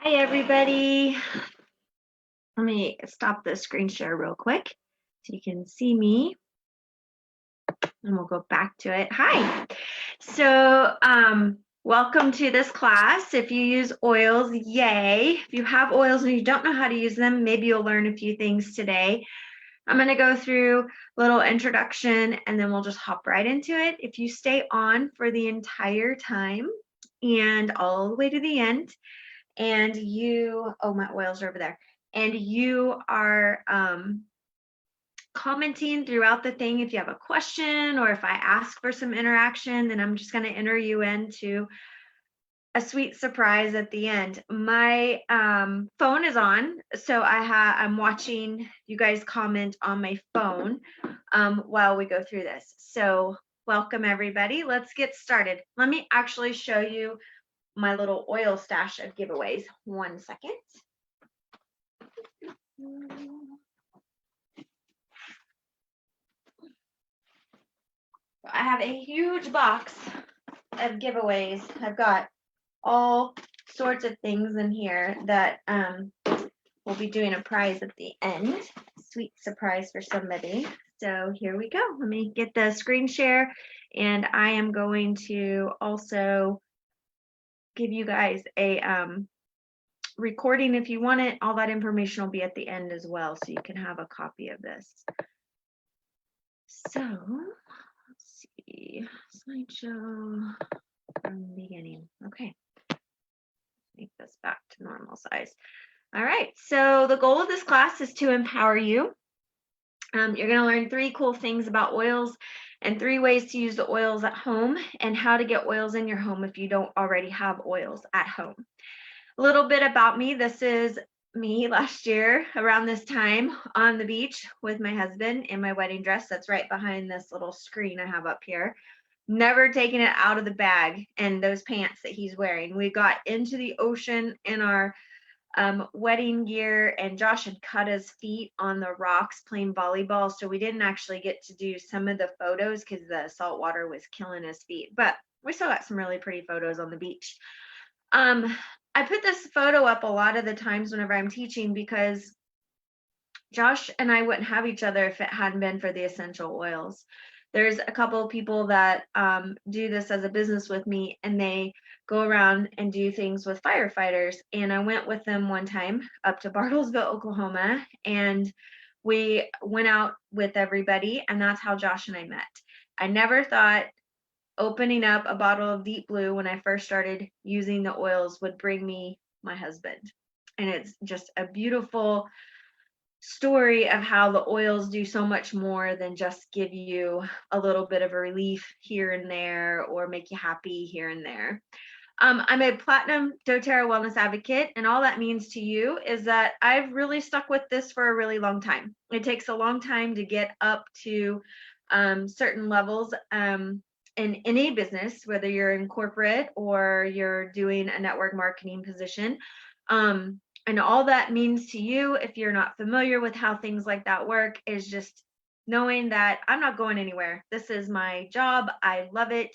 Hi, everybody. Let me stop the screen share real quick so you can see me and we'll go back to it. Hi. Welcome to this class. If you use oils, yay. If you have oils and you don't know how to use them, maybe you'll learn a few things today. I'm going to go through a little introduction and then we'll just hop right into it. If you stay on for the entire time and all the way to the end, and my oils are over there, and you are commenting throughout the thing. If you have a question or if I ask for some interaction, then I'm just going to enter you into a sweet surprise at the end. My phone is on, so I'm watching you guys comment on my phone while we go through this. So welcome, everybody. Let's get started. Let me actually show you my little oil stash of giveaways. 1 second. I have a huge box of giveaways. I've got all sorts of things in here that we'll be doing a prize at the end. Sweet surprise for somebody. So here we go. Let me get the screen share, and I am going to also give you guys a recording if you want it. All that information will be at the end as well, so you can have a copy of this. So let's see, slideshow from the beginning. Okay, make this back to normal size. All right, so the goal of this class is to empower you. You're going to learn 3 cool things about oils and 3 ways to use the oils at home and how to get oils in your home if you don't already have oils at home. A little bit about me. This is me last year around this time on the beach with my husband in my wedding dress. That's right behind this little screen I have up here. Never taken it out of the bag, and those pants that he's wearing. We got into the ocean in our wedding gear, and Josh had cut his feet on the rocks playing volleyball, so we didn't actually get to do some of the photos because the salt water was killing his feet, but we still got some really pretty photos on the beach. I put this photo up a lot of the times whenever I'm teaching because Josh and I wouldn't have each other if it hadn't been for the essential oils. There's a couple of people that do this as a business with me, and they go around and do things with firefighters. And I went with them one time up to Bartlesville, Oklahoma, and we went out with everybody, and that's how Josh and I met. I never thought opening up a bottle of Deep Blue when I first started using the oils would bring me my husband. And it's just a beautiful story of how the oils do so much more than just give you a little bit of a relief here and there or make you happy here and there. I'm a platinum doTERRA wellness advocate, and all that means to you is that I've really stuck with this for a really long time. It takes a long time to get up to certain levels in any business, whether you're in corporate or you're doing a network marketing position. And all that means to you, if you're not familiar with how things like that work, is just knowing that I'm not going anywhere. This is my job. I love it.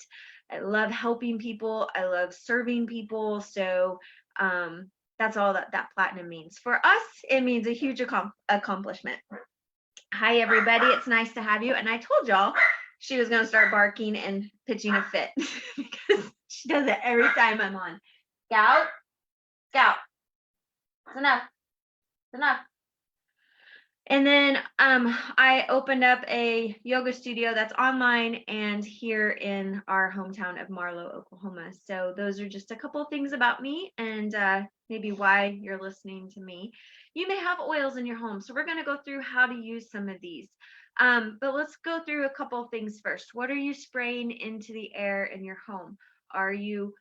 I love helping people. I love serving people. So that's all that platinum means. For us, it means a huge accomplishment. Hi, everybody. It's nice to have you. And I told y'all she was going to start barking and pitching a fit because she does it every time I'm on. Scout, Scout. It's enough. It's enough. And then I opened up a yoga studio that's online and here in our hometown of Marlow, Oklahoma. So those are just a couple of things about me and maybe why you're listening to me. You may have oils in your home, so we're going to go through how to use some of these. But let's go through a couple of things first. What are you spraying into the air in your home? Are you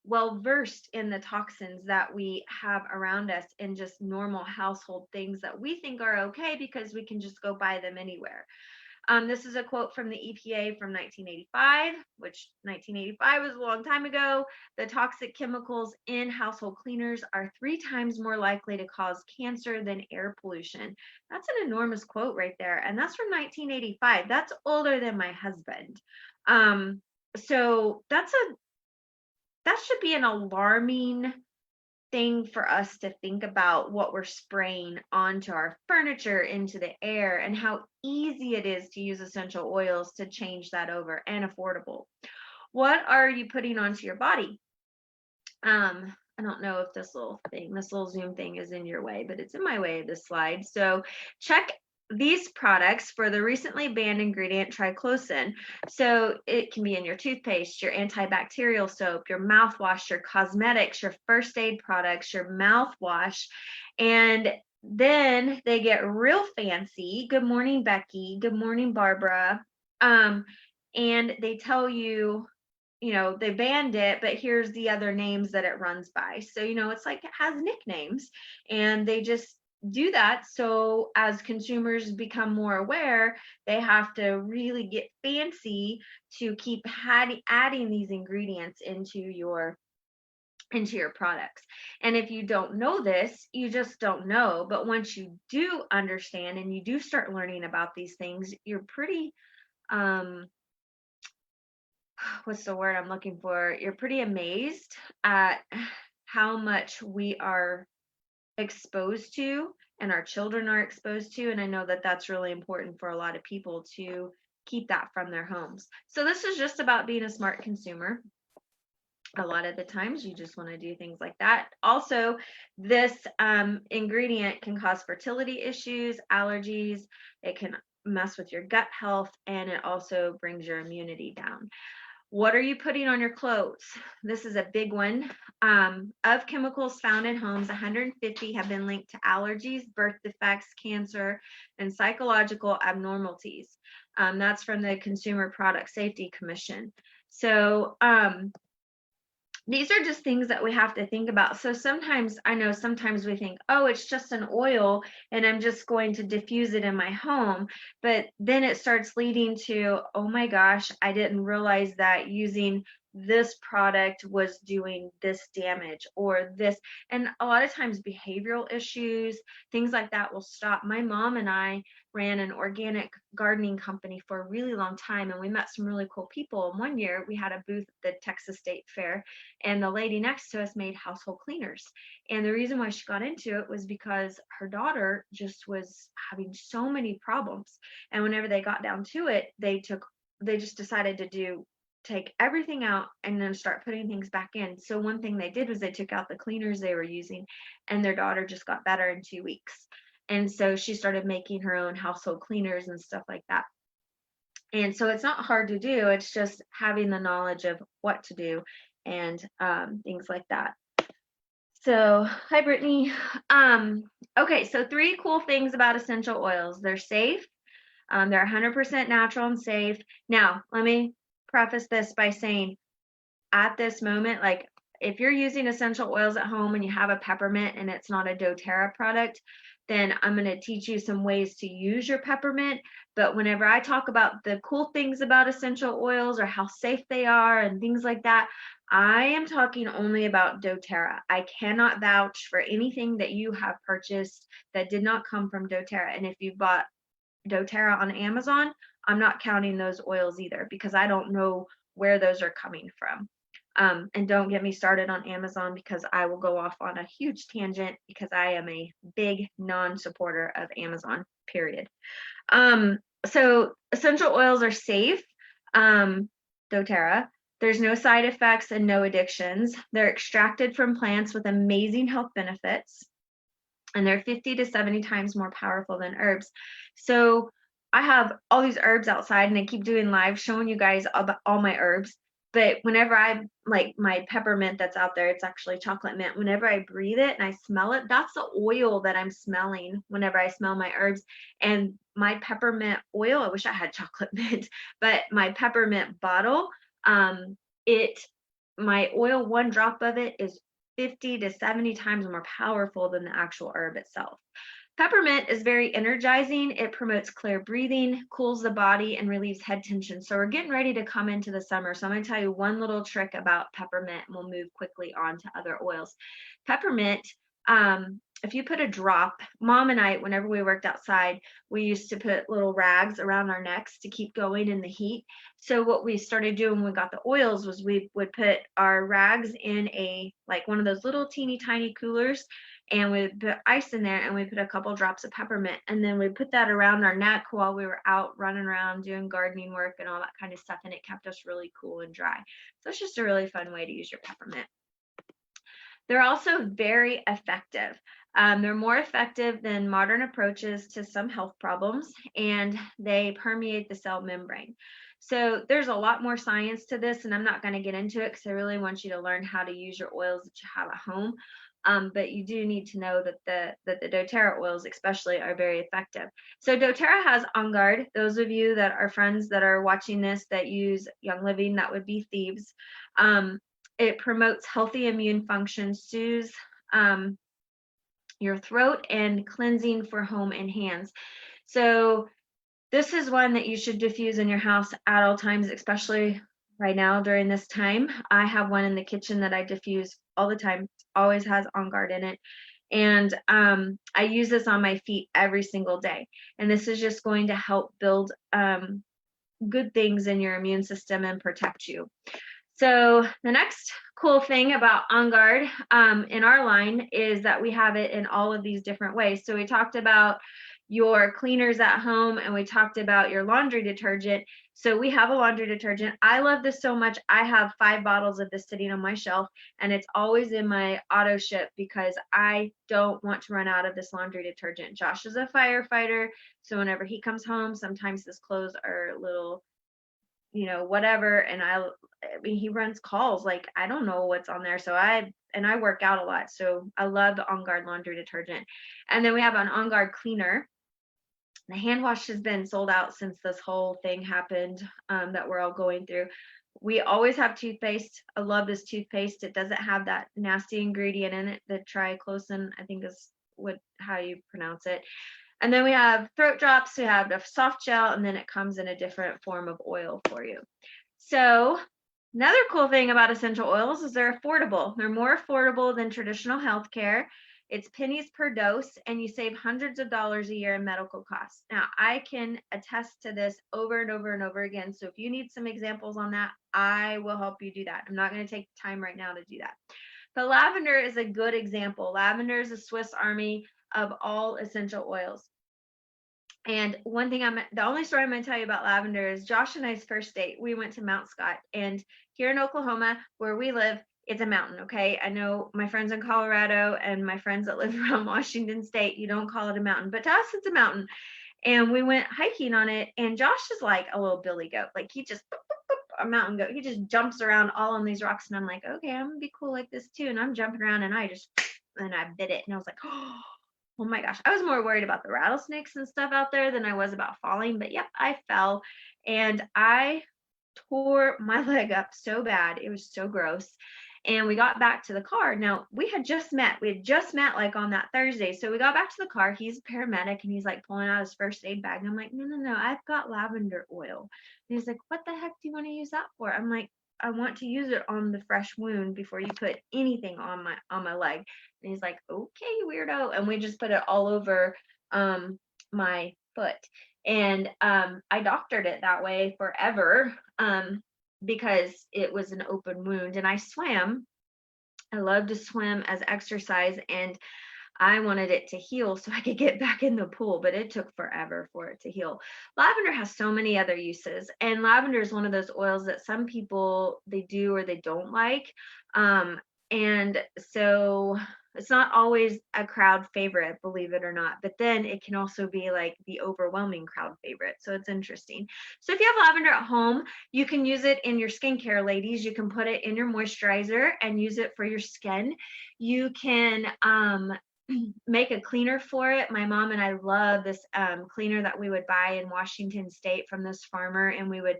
well versed in the toxins that we have around us and just normal household things that we think are okay because we can just go buy them anywhere? This is a quote from the EPA from 1985, which 1985 was a long time ago. The toxic chemicals in household cleaners are 3 times more likely to cause cancer than air pollution. That's an enormous quote right there. And that's from 1985. That's older than my husband. So that should be an alarming thing for us to think about what we're spraying onto our furniture, into the air, and how easy it is to use essential oils to change that over, and affordable. What are you putting onto your body? I don't know if this little Zoom thing is in your way, but it's in my way of this slide. So check these products for the recently banned ingredient triclosan. So it can be in your toothpaste, your antibacterial soap, your mouthwash, your cosmetics, your first aid products, your mouthwash. And then they get real fancy. Good morning, Becky. Good morning, Barbara. And they tell you, they banned it, but here's the other names that it runs by. So, it's like it has nicknames, and they just do that. So as consumers become more aware, they have to really get fancy to keep adding these ingredients into your products. And if you don't know this, you just don't know. But once you do understand and you do start learning about these things, you're pretty what's the word I'm looking for? You're pretty amazed at how much we are exposed to and our children are exposed to. And I know that that's really important for a lot of people to keep that from their homes. So this is just about being a smart consumer. A lot of the times you just want to do things like that. Also, this ingredient can cause fertility issues, allergies. It can mess with your gut health, and it also brings your immunity down. What are you putting on your clothes? This is a big one. Of chemicals found in homes, 150 have been linked to allergies, birth defects, cancer, and psychological abnormalities. That's from the Consumer Product Safety Commission. So these are just things that we have to think about. So sometimes we think, oh, it's just an oil and I'm just going to diffuse it in my home. But then it starts leading to, oh my gosh, I didn't realize that using this product was doing this damage or this. And a lot of times behavioral issues, things like that will stop. My mom and I ran an organic gardening company for a really long time, and we met some really cool people. And one year we had a booth at the Texas State Fair, and the lady next to us made household cleaners. And the reason why she got into it was because her daughter just was having so many problems. And whenever they got down to it, they just decided to take everything out and then start putting things back in. So one thing they did was they took out the cleaners they were using, and their daughter just got better in 2 weeks. And so she started making her own household cleaners and stuff like that. And so it's not hard to do. It's just having the knowledge of what to do and things like that. So, hi, Brittany. Okay, so 3 cool things about essential oils. They're safe. They're 100% natural and safe. Now, let me preface this by saying, at this moment, like if you're using essential oils at home and you have a peppermint and it's not a doTERRA product, then I'm going to teach you some ways to use your peppermint. But whenever I talk about the cool things about essential oils or how safe they are and things like that, I am talking only about doTERRA. I cannot vouch for anything that you have purchased that did not come from doTERRA. And if you bought doTERRA on Amazon, I'm not counting those oils either, because I don't know where those are coming from. And don't get me started on Amazon, because I will go off on a huge tangent, because I am a big non-supporter of Amazon, period. So essential oils are safe. doTERRA. There's no side effects and no addictions. They're extracted from plants with amazing health benefits, and they're 50 to 70 times more powerful than herbs. So I have all these herbs outside, and I keep doing live showing you guys about all my herbs. But whenever I like my peppermint that's out there, it's actually chocolate mint. Whenever I breathe it and I smell it, that's the oil that I'm smelling whenever I smell my herbs. And my peppermint oil, I wish I had chocolate mint, but my peppermint bottle, my oil, 1 drop of it is 50 to 70 times more powerful than the actual herb itself. Peppermint is very energizing. It promotes clear breathing, cools the body, and relieves head tension. So we're getting ready to come into the summer. So I'm going to tell you one little trick about peppermint, and we'll move quickly on to other oils. Peppermint if you put a drop, mom and I, whenever we worked outside, we used to put little rags around our necks to keep going in the heat. So what we started doing when we got the oils was we would put our rags in a like one of those little teeny tiny coolers, and we put ice in there, and we put a couple drops of peppermint, and then we put that around our neck while we were out running around doing gardening work and all that kind of stuff, and it kept us really cool and dry. So it's just a really fun way to use your peppermint. They're also very effective. They're more effective than modern approaches to some health problems, and they permeate the cell membrane. So there's a lot more science to this, and I'm not going to get into it because I really want you to learn how to use your oils that you have at home. But you do need to know that the doTERRA oils especially are very effective. So doTERRA has On Guard. Those of you that are friends that are watching this that use Young Living, that would be Thieves. It promotes healthy immune function, soothes your throat, and cleansing for home and hands. So this is one that you should diffuse in your house at all times, especially right now during this time. I have one in the kitchen that I diffuse all the time. It always has On Guard in it. And I use this on my feet every single day. And this is just going to help build good things in your immune system and protect you. So the next cool thing about On Guard in our line is that we have it in all of these different ways. So we talked about your cleaners at home, and we talked about your laundry detergent. So we have a laundry detergent. I love this so much. I have 5 bottles of this sitting on my shelf, and it's always in my auto ship because I don't want to run out of this laundry detergent. Josh is a firefighter, so whenever he comes home, sometimes his clothes are a little, whatever, and I mean, he runs calls, like I don't know what's on there. So I work out a lot, so I love the On Guard laundry detergent. And then we have an On Guard cleaner. The hand wash has been sold out since this whole thing happened, that we're all going through. We always have toothpaste. I love this toothpaste. It doesn't have that nasty ingredient in it, the triclosan, I think is how you pronounce it. And then we have throat drops, we have the soft gel, and then it comes in a different form of oil for you. So another cool thing about essential oils is they're affordable. They're more affordable than traditional healthcare. It's pennies per dose, and you save hundreds of dollars a year in medical costs. Now, I can attest to this over and over and over again. So if you need some examples on that, I will help you do that. I'm not going to take time right now to do that. But lavender is a good example. Lavender is a Swiss army of all essential oils. And one thing the only story I'm going to tell you about lavender is Josh and I's first date. We went to Mount Scott, and here in Oklahoma, where we live, it's a mountain. Okay. I know my friends in Colorado and my friends that live around Washington State, you don't call it a mountain, but to us, it's a mountain. And we went hiking on it, and Josh is like a little billy goat. Like he just, boop, boop, boop, a mountain goat. He just jumps around all on these rocks. And I'm like, okay, I'm going to be cool like this too. And I'm jumping around, and I bit it. And I was like, oh my gosh, I was more worried about the rattlesnakes and stuff out there than I was about falling. But yep, I fell, and I tore my leg up so bad. It was so gross. And we got back to the car. Now, we had just met like on that Thursday. So we got back to the car. He's a paramedic, and he's like pulling out his first aid bag. And I'm like, no, I've got lavender oil. And he's like, what the heck do you want to use that for? I'm like, I want to use it on the fresh wound before you put anything on my leg. And he's like, okay, weirdo. And we just put it all over my foot. And I doctored it that way forever, because it was an open wound. And I swam. I love to swim as exercise, and I wanted it to heal so I could get back in the pool, but it took forever for it to heal. Lavender has so many other uses, and lavender is one of those oils that some people, they do or they don't like. And so it's not always a crowd favorite, believe it or not, but then it can also be like the overwhelming crowd favorite. So it's interesting. So if you have lavender at home, you can use it in your skincare, ladies. You can put it in your moisturizer and use it for your skin. You can make a cleaner for it. My mom and I love this cleaner that we would buy in Washington State from this farmer, and we would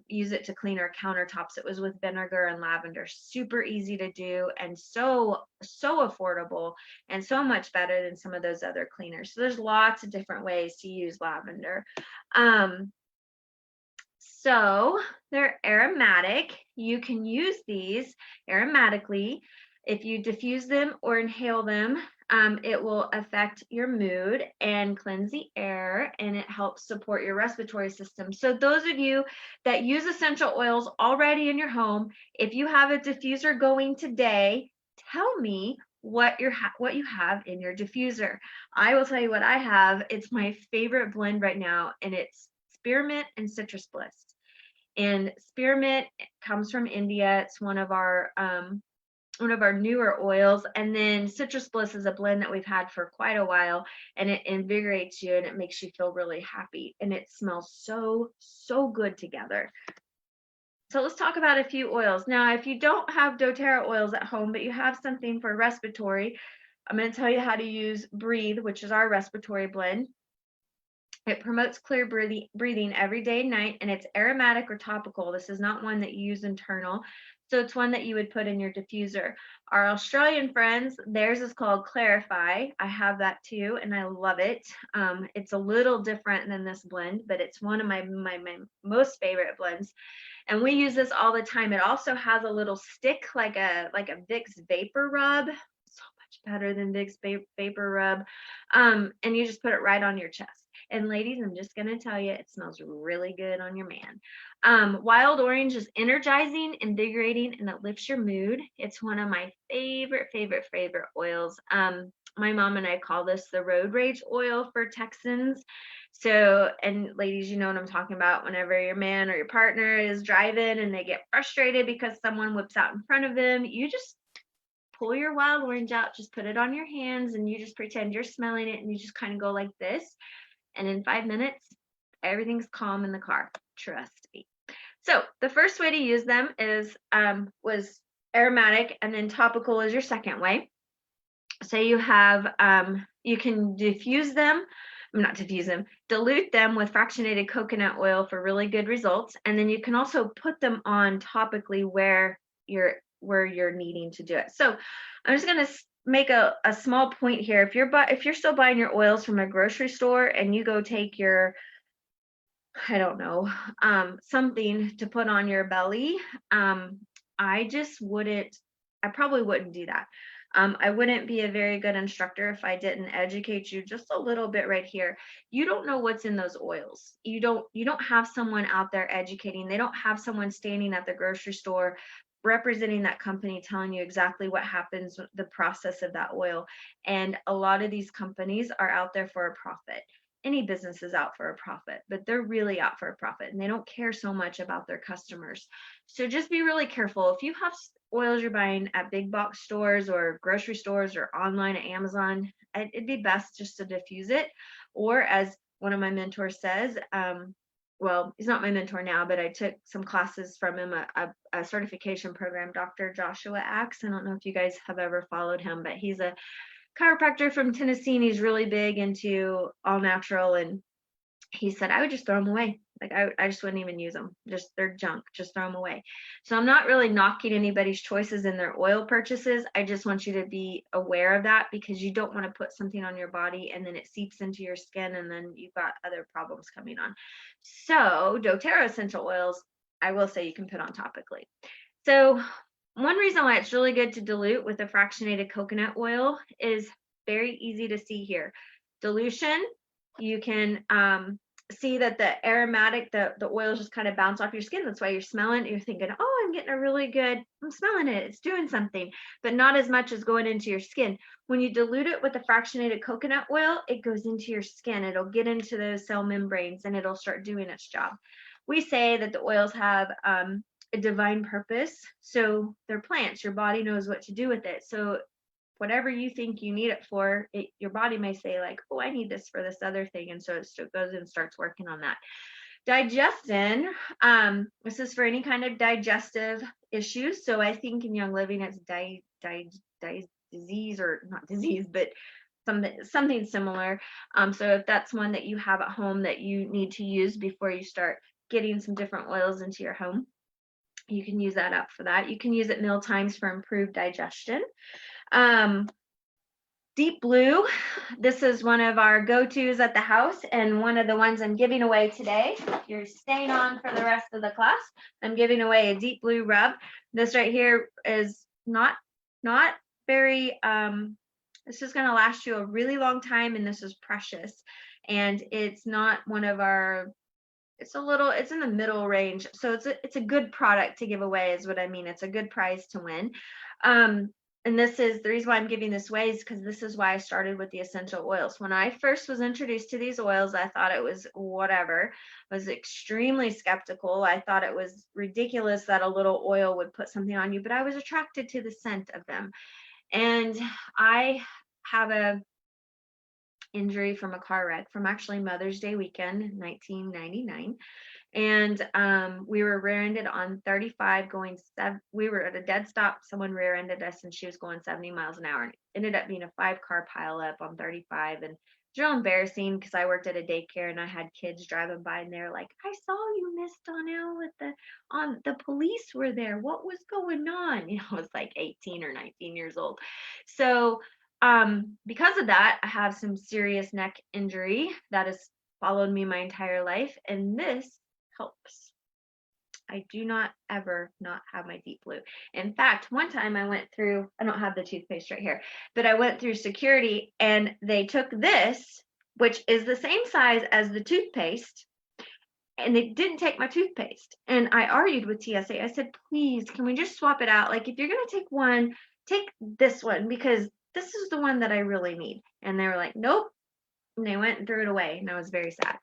use it to clean our countertops. It was with vinegar and lavender. Super easy to do, and so affordable, and so much better than some of those other cleaners. So there's lots of different ways to use lavender. So they're aromatic. You can use these aromatically If you diffuse them or inhale them, it will affect your mood and cleanse the air, and it helps support your respiratory system. So those of you that use essential oils already in your home, if you have a diffuser going today, tell me what what you have in your diffuser. I will tell you what I have. It's my favorite blend right now, and it's spearmint and citrus bliss. And spearmint comes from India. It's one of our newer oils. And then citrus bliss is a blend that we've had for quite a while, and it invigorates you and it makes you feel really happy, and it smells so good together. So let's talk about a few oils. Now, if you don't have doTERRA oils at home, but you have something for respiratory, I'm going to tell you how to use Breathe, which is our respiratory blend. It promotes clear breathing every day and night, and it's aromatic or topical. This is not one that you use internal. So it's one that you would put in your diffuser. Our Australian friends, theirs is called Clarify. I have that too, and I love it. It's a little different than this blend, but it's one of my most favorite blends. And we use this all the time. It also has a little stick like a Vicks Vapor Rub. So much better than Vicks Vapor Rub. And you just put it right on your chest. And ladies, I'm just going to tell you, it smells really good on your man. Wild orange is energizing, invigorating, and it lifts your mood. It's one of my favorite oils. My mom and I call this the road rage oil for Texans. So, and ladies, you know what I'm talking about. Whenever your man or your partner is driving and they get frustrated because someone whips out in front of them, you just pull your wild orange out, just put it on your hands, and you just pretend you're smelling it, and you just kind of go like this. And in 5 minutes, everything's calm in the car. Trust me. So the first way to use them was aromatic, and then topical is your second way. So you have, you can dilute them with fractionated coconut oil for really good results. And then you can also put them on topically where you're needing to do it. So I'm just going to make a small point here. If you're still buying your oils from a grocery store and you go take your, I don't know, something to put on your belly, I probably wouldn't do that. I wouldn't be a very good instructor if I didn't educate you just a little bit right here. You don't know what's in those oils. You don't have someone out there educating. They don't have someone standing at the grocery store representing that company, telling you exactly what happens with the process of that oil. And a lot of these companies are out there for a profit. Any business is out for a profit, but they're really out for a profit, and they don't care so much about their customers. So just be really careful. If you have oils you're buying at big box stores or grocery stores or online at Amazon, it'd be best just to diffuse it. Or as one of my mentors says, well, he's not my mentor now, but I took some classes from him, a certification program, Dr. Joshua Axe. I don't know if you guys have ever followed him, but he's a chiropractor from Tennessee, and he's really big into all natural. And he said, I would just throw them away. Like I just wouldn't even use them. Just they're junk. Just throw them away. So I'm not really knocking anybody's choices in their oil purchases. I just want you to be aware of that, because you don't want to put something on your body and then it seeps into your skin and then you've got other problems coming on. So doTERRA essential oils, I will say you can put on topically. So one reason why it's really good to dilute with the fractionated coconut oil is very easy to see here. Dilution, you can see that the aromatic, the oils just kind of bounce off your skin. That's why you're smelling, you're thinking, oh, I'm getting I'm smelling it, it's doing something, but not as much as going into your skin. When you dilute it with the fractionated coconut oil, it goes into your skin. It'll get into those cell membranes and it'll start doing its job. We say that the oils have a divine purpose. So they're plants. Your body knows what to do with it. So whatever you think you need it for, your body may say like, oh, I need this for this other thing. And so it goes and starts working on that. Digestin, this is for any kind of digestive issues. So I think in Young Living, it's disease, or not disease, but something similar. So if that's one that you have at home that you need to use before you start getting some different oils into your home, you can use that up for that. You can use it meal times for improved digestion. Deep Blue, this is one of our go-tos at the house, and one of the ones I'm giving away today. If you're staying on for the rest of the class, I'm giving away a Deep Blue rub. This right here is not not very, this is going to last you a really long time, and this is precious. And it's not one of our, it's in the middle range. So it's a good product to give away is what I mean. It's a good prize to win. And this is the reason why I'm giving this away is because this is why I started with the essential oils. When I first was introduced to these oils, I thought it was whatever. I was extremely skeptical. I thought it was ridiculous that a little oil would put something on you, but I was attracted to the scent of them. And I have a injury from a car wreck from actually Mother's Day weekend, 1999. And we were rear-ended on 35 going we were at a dead stop. Someone rear-ended us and she was going 70 miles an hour. And it ended up being a 5-car pileup on 35. And it's real embarrassing because I worked at a daycare and I had kids driving by and they're like, I saw you, Miss Donnell, the police were there. What was going on? I was like 18 or 19 years old. So because of that, I have some serious neck injury that has followed me my entire life, and this helps. I do not ever not have my Deep Blue. In fact, one time I went through, I don't have the toothpaste right here, but I went through security and they took this, which is the same size as the toothpaste, and they didn't take my toothpaste. And I argued with TSA. I said, please, can we just swap it out? Like, if you're going to take one, take this one because this is the one that I really need. And they were like, nope. And they went and threw it away. And I was very sad.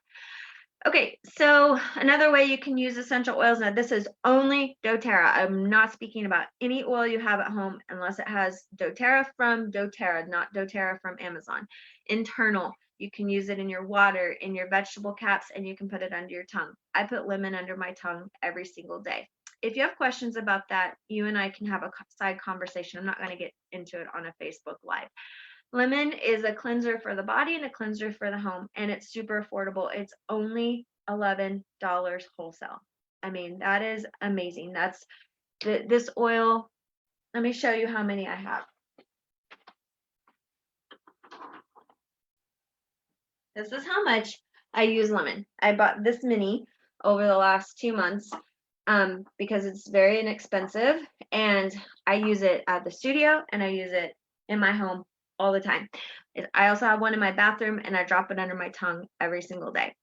Okay, so another way you can use essential oils. Now, this is only doTERRA. I'm not speaking about any oil you have at home unless it has doTERRA from doTERRA, not doTERRA from Amazon. Internal. You can use it in your water, in your vegetable caps, and you can put it under your tongue. I put lemon under my tongue every single day. If you have questions about that, you and I can have a side conversation. I'm not going to get into it on a Facebook Live. Lemon is a cleanser for the body and a cleanser for the home, and it's super affordable. It's only $11 wholesale. I mean, that is amazing. That's this oil. Let me show you how many I have. This is how much I use lemon. I bought this mini over the last 2 months because it's very inexpensive, and I use it at the studio and I use it in my home all the time. I also have one in my bathroom and I drop it under my tongue every single day.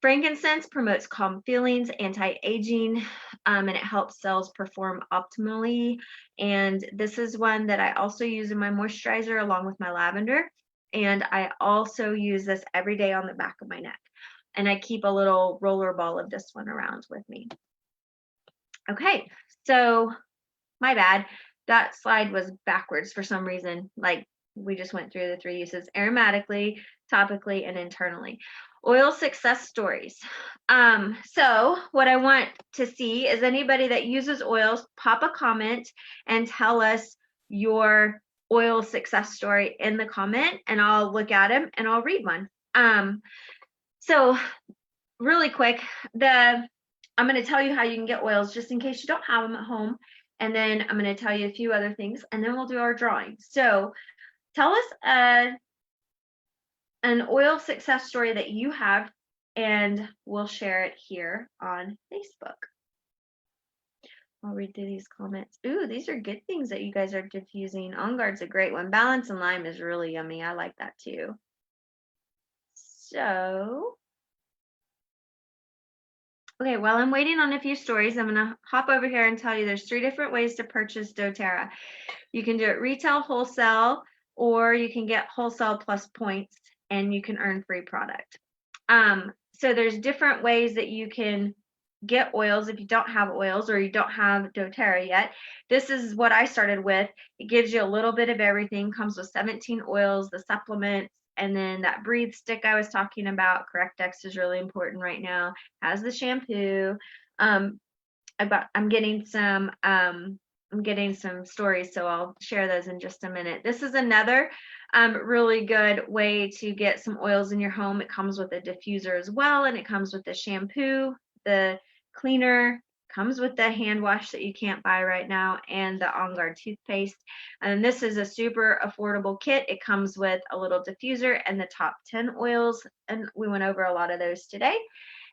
Frankincense promotes calm feelings, anti-aging, and it helps cells perform optimally. And this is one that I also use in my moisturizer along with my lavender. And I also use this every day on the back of my neck. And I keep a little roller ball of this one around with me. Okay, so my bad. That slide was backwards for some reason. Like, we just went through the 3 uses: aromatically, topically, and internally. Oil success stories. So what I want to see is anybody that uses oils, pop a comment and tell us your oil success story in the comment, and I'll look at them and I'll read one. So really quick, I'm going to tell you how you can get oils just in case you don't have them at home. And then I'm going to tell you a few other things, and then we'll do our drawing. So tell us an oil success story that you have, and we'll share it here on Facebook. I'll read through these comments. Ooh, these are good things that you guys are diffusing. On Guard's a great one. Balance and lime is really yummy. I like that too. So, okay, while I'm waiting on a few stories, I'm going to hop over here and tell you there's 3 different ways to purchase doTERRA. You can do it retail, wholesale, or you can get wholesale plus points and you can earn free product. So there's different ways that you can get oils if you don't have oils or you don't have doTERRA yet. This is what I started with. It gives you a little bit of everything, comes with 17 oils, the supplements, and then that breathe stick I was talking about. Correct-X is really important right now. Has the shampoo. I'm getting some stories, so I'll share those in just a minute. This is another really good way to get some oils in your home. It comes with a diffuser as well, and it comes with the shampoo, the cleaner, comes with the hand wash that you can't buy right now, and the On Guard toothpaste. And this is a super affordable kit. It comes with a little diffuser and the top 10 oils, and we went over a lot of those today.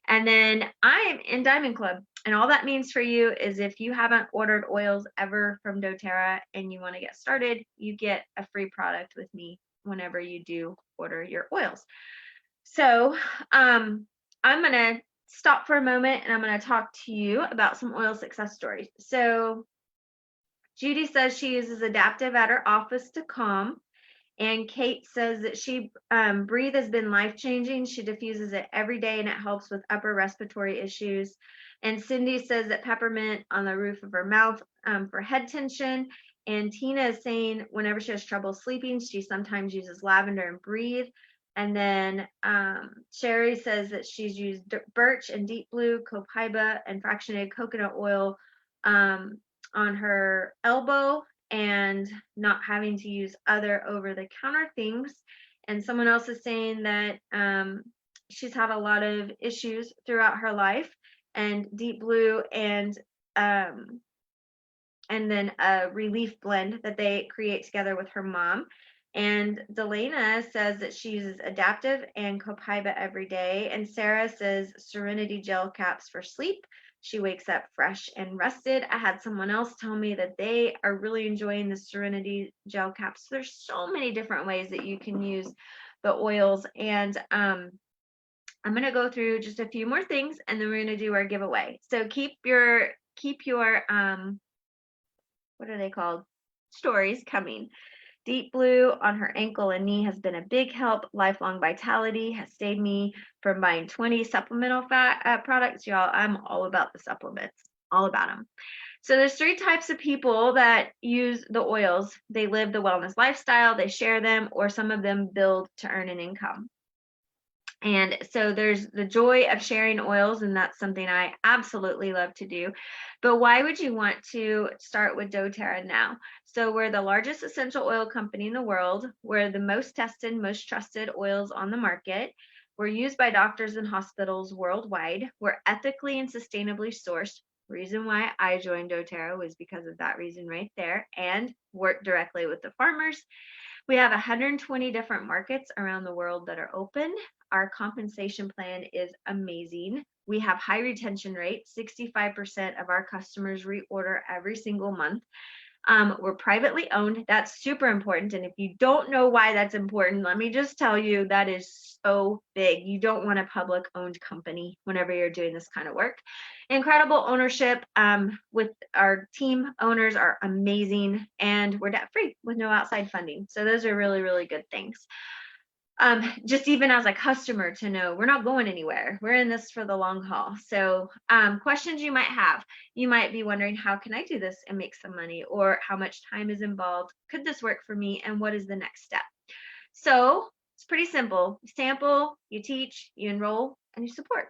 And then I'm in Diamond Club, And all that means for you is if you haven't ordered oils ever from doTERRA and you want to get started, you get a free product with me whenever you do order your oils. So I'm going to stop for a moment and I'm going to talk to you about some oil success stories. So Judy says she uses Adaptive at her office to calm. And Kate says that she Breathe has been life-changing. She diffuses it every day and it helps with upper respiratory issues. And Cindy says that peppermint on the roof of her mouth for head tension. And Tina is saying whenever she has trouble sleeping, she sometimes uses lavender and Breathe. And then Sherry says that she's used birch and deep blue, copaiba, and fractionated coconut oil on her elbow and not having to use other over-the-counter things. And someone else is saying that she's had a lot of issues throughout her life, and deep blue and then a relief blend that they create together with her mom. And Delana says that she uses Adaptive and copaiba every day. And Sarah says Serenity gel caps for sleep. She wakes up fresh and rested. I had someone else tell me that they are really enjoying the Serenity gel caps. There's so many different ways that you can use the oils. And I'm going to go through just a few more things and then we're going to do our giveaway. So keep your what are they called? Stories coming. Deep blue on her ankle and knee has been a big help. Lifelong Vitality has saved me from buying 20 supplemental fat products. Y'all, I'm all about the supplements, all about them. So there's 3 types of people that use the oils. They live the wellness lifestyle, they share them, or some of them build to earn an income. And so there's the joy of sharing oils, and that's something I absolutely love to do. But why would you want to start with doTERRA now? So we're the largest essential oil company in the world. We're the most tested, most trusted oils on the market. We're used by doctors and hospitals worldwide. We're ethically and sustainably sourced. Reason why I joined doTERRA was because of that reason right there, and work directly with the farmers. We have 120 different markets around the world that are open. Our compensation plan is amazing. We have high retention rate. 65% of our customers reorder every single month. We're privately owned. That's super important. And if you don't know why that's important, let me just tell you that is so big. You don't want a public owned company whenever you're doing this kind of work. Incredible ownership with our team owners are amazing, and we're debt free with no outside funding. So those are really, really good things. Just even as a customer to know we're not going anywhere. We're in this for the long haul. So questions you might have, you might be wondering, how can I do this and make some money? Or how much time is involved? Could this work for me? And what is the next step? So it's pretty simple. You sample, you teach, you enroll, and you support.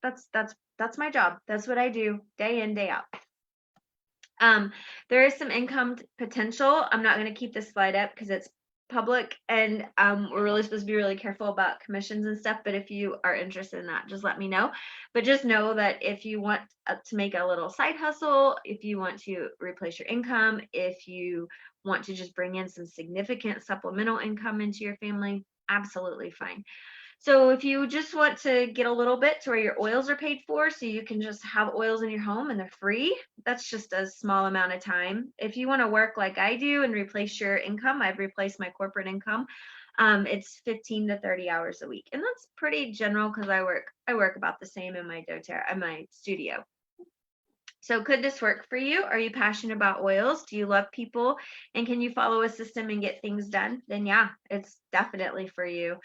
That's my job. That's what I do day in, day out. There is some income potential. I'm not going to keep this slide up because it's public, and we're really supposed to be really careful about commissions and stuff, but if you are interested in that, just let me know. But just know that if you want to make a little side hustle, if you want to replace your income, if you want to just bring in some significant supplemental income into your family, absolutely fine. So if you just want to get a little bit to where your oils are paid for, so you can just have oils in your home and they're free, that's just a small amount of time. If you want to work like I do and replace your income, I've replaced my corporate income. It's 15 to 30 hours a week, and that's pretty general because I work about the same in my doTERRA, in my studio. So could this work for you? Are you passionate about oils? Do you love people? And can you follow a system and get things done? Then yeah, it's definitely for you.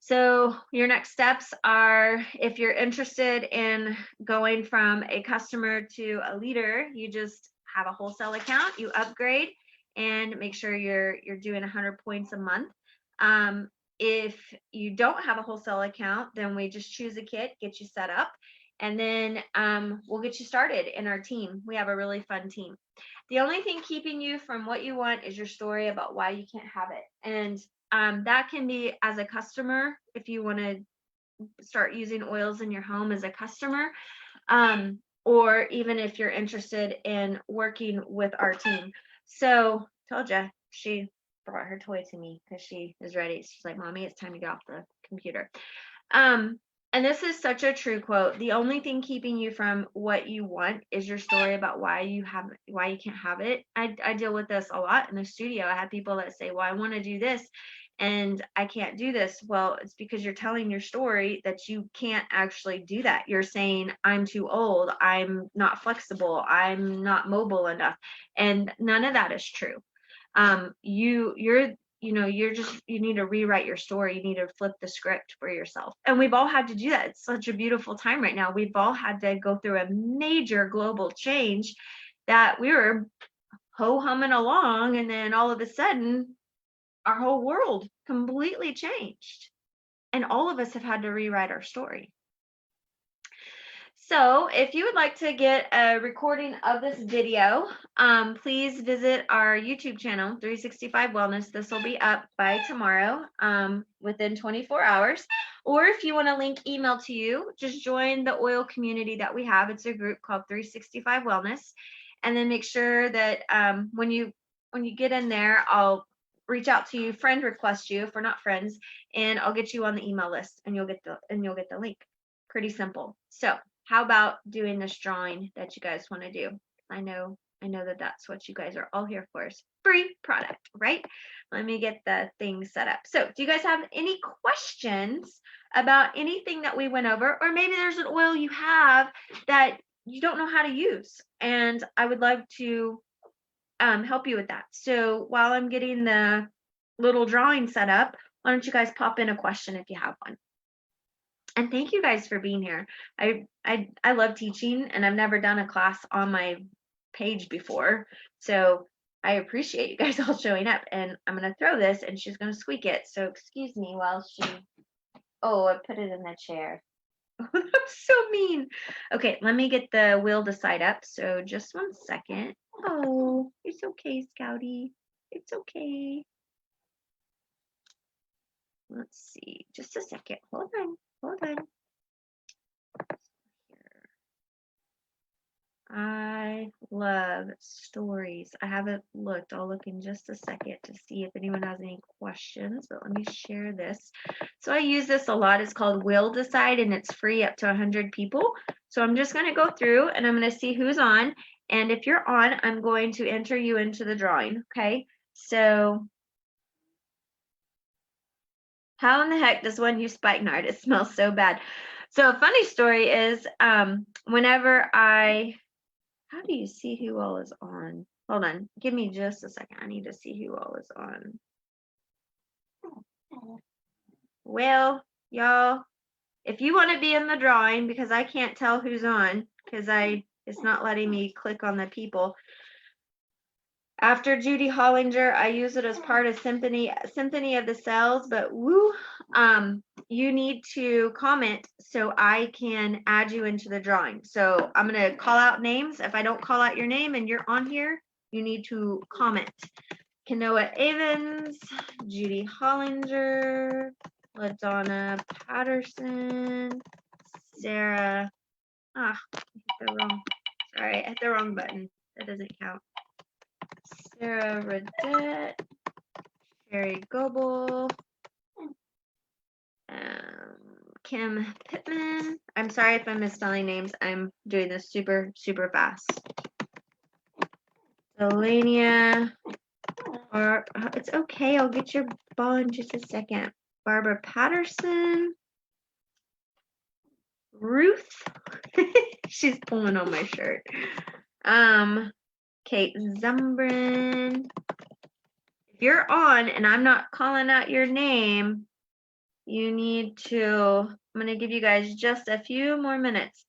So your next steps are, if you're interested in going from a customer to a leader, you just have a wholesale account, you upgrade, and make sure you're doing 100 points a month. If you don't have a wholesale account, then we just choose a kit, get you set up, and then we'll get you started in our team. We have a really fun team. The only thing keeping you from what you want is your story about why you can't have it. And that can be as a customer, if you want to start using oils in your home as a customer, or even if you're interested in working with our team. So told you, she brought her toy to me because she is ready. She's like, Mommy, it's time to get off the computer. And this is such a true quote. The only thing keeping you from what you want is your story about why you can't have it. I deal with this a lot in the studio. I have people that say, well, I want to do this and I can't do this. Well, it's because you're telling your story that you can't actually do that. You're saying, I'm too old, I'm not flexible, I'm not mobile enough. And none of that is true. You need to rewrite your story. You need to flip the script for yourself. And we've all had to do that. It's such a beautiful time right now. We've all had to go through a major global change that we were ho-humming along, and then all of a sudden our whole world completely changed. And all of us have had to rewrite our story. So if you would like to get a recording of this video, please visit our YouTube channel, 365 Wellness. This will be up by tomorrow, within 24 hours. Or if you want a link emailed to you, just join the oil community that we have. It's a group called 365 Wellness. And then make sure that when you get in there, I'll reach out to you, friend request you if we're not friends, and I'll get you on the email list, and you'll get the link. Pretty simple. So how about doing this drawing that you guys want to do? I know that that's what you guys are all here for, is free product, right? Let me get the thing set up. So do you guys have any questions about anything that we went over? Or maybe there's an oil you have that you don't know how to use, and I would love to help you with that. So while I'm getting the little drawing set up, why don't you guys pop in a question if you have one? And thank you guys for being here. I love teaching, and I've never done a class on my page before. So I appreciate you guys all showing up, and I'm going to throw this and she's going to squeak it. So excuse me while I put it in the chair. That was so mean. Okay, let me get the wheel to side up. So just 1 second. Oh, it's okay, Scouty. It's okay. Let's see. Just a second. Hold on. I love stories. I haven't looked. I'll look in just a second to see if anyone has any questions, but let me share this. So I use this a lot. It's called Will Decide, and it's free up to 100 people. So I'm just going to go through and I'm going to see who's on. And if you're on, I'm going to enter you into the drawing. Okay. So how in the heck does one use spikenard? It smells so bad. So a funny story is how do you see who all is on? Hold on. Give me just a second. I need to see who all is on. Well, y'all, if you want to be in the drawing, because I can't tell who's on, because it's not letting me click on the people. After Judy Hollinger, I use it as part of Symphony of the Cells, but you need to comment so I can add you into the drawing. So I'm going to call out names. If I don't call out your name and you're on here, you need to comment. Kanoa Evans, Judy Hollinger, LaDonna Patterson, Sarah. I hit the wrong button. That doesn't count. Sarah Redette, Sherry Goebel, Kim Pittman. I'm sorry if I'm misspelling names. I'm doing this super, super fast. Delania. It's okay. I'll get your ball in just a second. Barbara Patterson. Ruth. She's pulling on my shirt. Kate Zumbrin. If you're on and I'm not calling out your name, you need to, I'm going to give you guys just a few more minutes.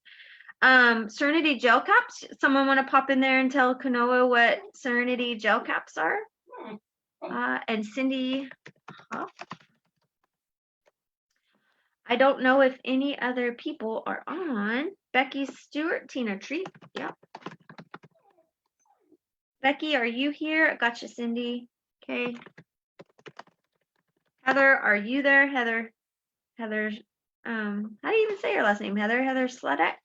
Serenity gel caps. Someone want to pop in there and tell Kanoa what Serenity gel caps are? And Cindy Huff. I don't know if any other people are on. Becky Stewart, Tina Treat. Yep. Becky, are you here? I got you, Cindy. Okay. Heather, are you there? Heather, how do you even say your last name? Heather Sledek.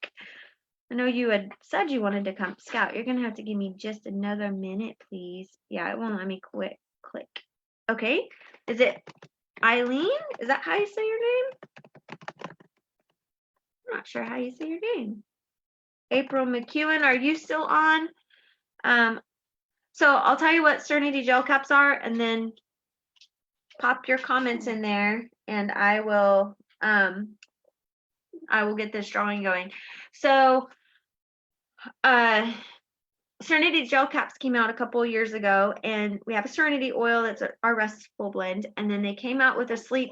I know you had said you wanted to come. Scout, you're gonna have to give me just another minute, please. Yeah, it won't let me click. Okay. Is it Eileen? Is that how you say your name? I'm not sure how you say your name. April McEwen, are you still on? So I'll tell you what Serenity gel caps are, and then pop your comments in there, and I will get this drawing going. So Serenity gel caps came out a couple of years ago, and we have a Serenity oil that's our restful blend, and then they came out with a sleep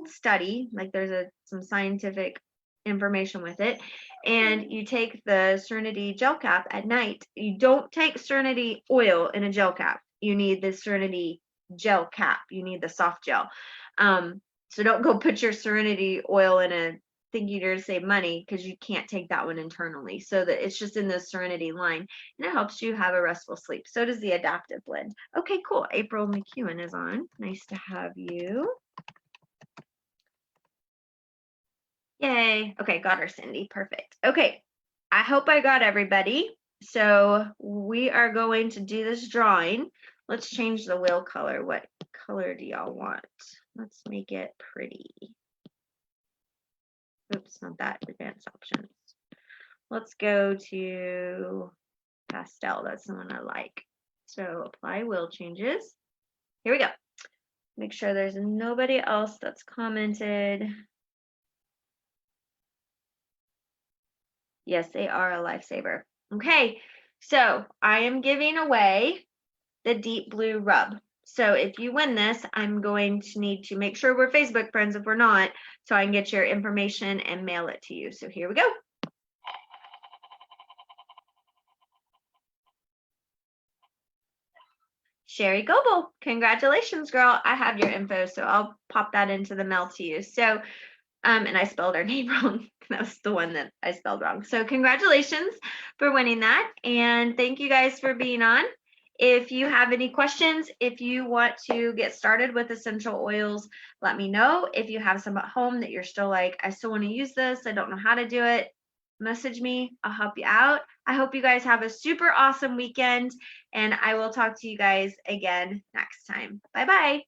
study, like there's some scientific information with it, and you take the Serenity gel cap at night. You don't take Serenity oil in a gel cap. You need the Serenity gel cap. You need the soft gel. So don't go put your Serenity oil in a thinking you're to save money, because you can't take that one internally. So that it's just in the Serenity line, and it helps you have a restful sleep. So does the adaptive blend. Okay, cool. April McEwen is on. Nice to have you. Yay. Okay, got her, Cindy. Perfect. Okay, I hope I got everybody. So we are going to do this drawing. Let's change the wheel color. What color do y'all want? Let's make it pretty. Oops, not that. Advanced options. Let's go to pastel. That's the one I like. So apply wheel changes. Here we go. Make sure there's nobody else that's commented. Yes, they are a lifesaver. Okay, so I am giving away the deep blue rub. So if you win this, I'm going to need to make sure we're Facebook friends if we're not, so I can get your information and mail it to you. So here we go. Sherry Goebel, congratulations, girl. I have your info, so I'll pop that into the mail to you. So, and I spelled her name wrong. That was the one that I spelled wrong. So congratulations for winning that. And thank you guys for being on. If you have any questions, if you want to get started with essential oils, let me know. If you have some at home that you're still like, I still want to use this, I don't know how to do it, message me. I'll help you out. I hope you guys have a super awesome weekend, and I will talk to you guys again next time. Bye-bye.